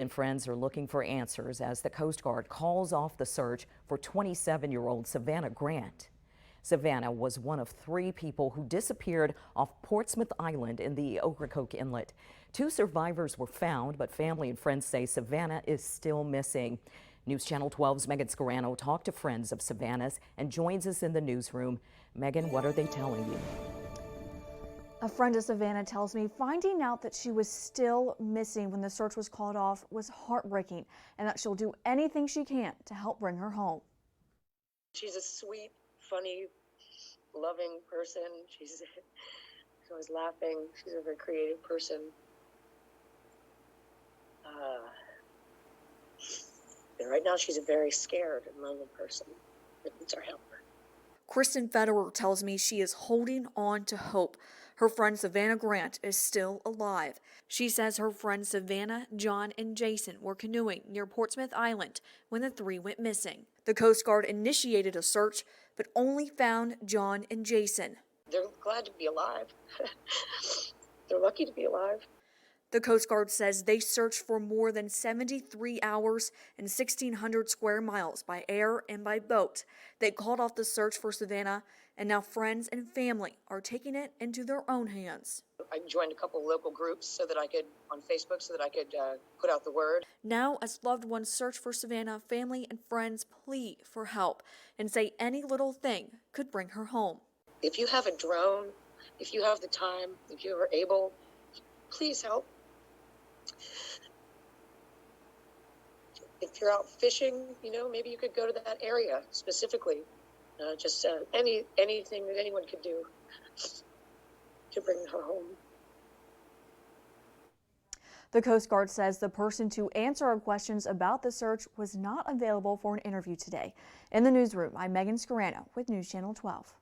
And friends are looking for answers as the Coast Guard calls off the search for 27-year-old Savannah Grant. Savannah was one of 3 people who disappeared off Portsmouth Island in the Ocracoke Inlet. 2 survivors were found, but family and friends say Savannah is still missing. News Channel 12's Megan Scarano talked to friends of Savannah's and joins us in the newsroom. Megan, what are they telling you? A friend of Savannah tells me finding out that she was still missing when the search was called off was heartbreaking, and that she'll do anything she can to help bring her home. She's a sweet, funny, loving person. She's always laughing. She's a very creative person. And right now she's a very scared and lonely person that needs our help. Kristen Federer tells me she is holding on to hope. Her friend Savannah Grant is still alive. She says her friends Savannah, John, and Jason were canoeing near Portsmouth Island when the 3 went missing. The Coast Guard initiated a search, but only found John and Jason. They're glad to be alive. They're lucky to be alive. The Coast Guard says they searched for more than 73 hours and 1,600 square miles by air and by boat. They called off the search for Savannah, and now friends and family are taking it into their own hands. I joined a couple local groups on Facebook so that I could put out the word. Now, as loved ones search for Savannah, family and friends plead for help and say any little thing could bring her home. If you have a drone, if you have the time, if you are able, please help. If you're out fishing, maybe you could go to that area specifically. Anything that anyone could do to bring her home. The Coast Guard says the person to answer our questions about the search was not available for an interview today. In the newsroom, I'm Megan Scarano with News Channel 12.